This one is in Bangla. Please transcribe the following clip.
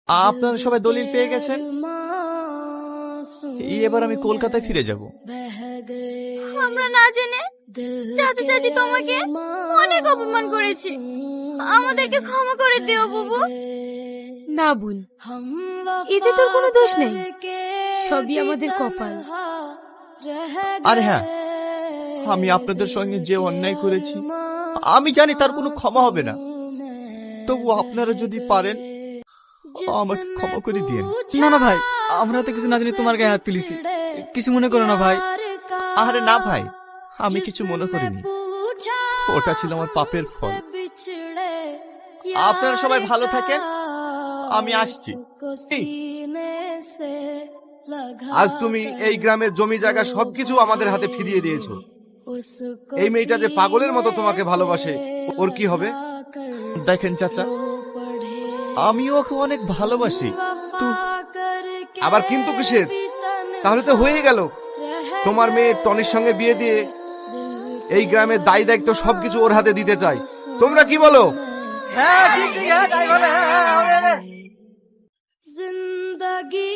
আপনারা সবাই দলিল পেয়ে গেছেন, এবার আমি কলকাতায় ফিরে যাব। আমরা না জেনে চাচা চাচি তোমাকে অনেক অপমান করেছি, আমাদেরকে ক্ষমা করে দিও বুবু। না বোন, এতে তোর কোনো দোষ নেই, সবই আমাদের কপাল। আর হ্যাঁ, আমি আপনাদের সঙ্গে যে অন্যায় করেছি আমি জানি তার কোনো ক্ষমা হবে না, তবু আপনারা যদি পারেন আমাকে ক্ষমা করে দিন। না না ভাই, আমরা তো কিছু না জানি তোমার গায়ে হাত তুলেছি, কিছু মনে করো না ভাই। আরে না ভাই, আমি কিছু মনে করিনি, ওটা ছিল আমার পাপের ফল। আপনারা সবাই ভালো থাকেন, আমি আসছি। আজ তুমি এই গ্রামের জমি জায়গা সবকিছু আমাদের হাতে ফিরিয়ে দিয়েছো। এই মেয়েটা যে পাগলের মতো তোমাকে ভালোবাসে, ওর কি হবে? দেখেন চাচা, আমিও ওকে অনেক ভালোবাসি। আবার কিন্তু কিসের? তাহলে তো হয়ে গেল, তোমার মেয়ে টনির সঙ্গে বিয়ে দিয়ে এই গ্রামের দায় দায়িত্ব সবকিছু ওর হাতে দিতে চাই। তোমরা কি বলো? হ্যাঁ ঠিক ঠিক, হ্যাঁ তাই বলে, হ্যাঁ जिंदगी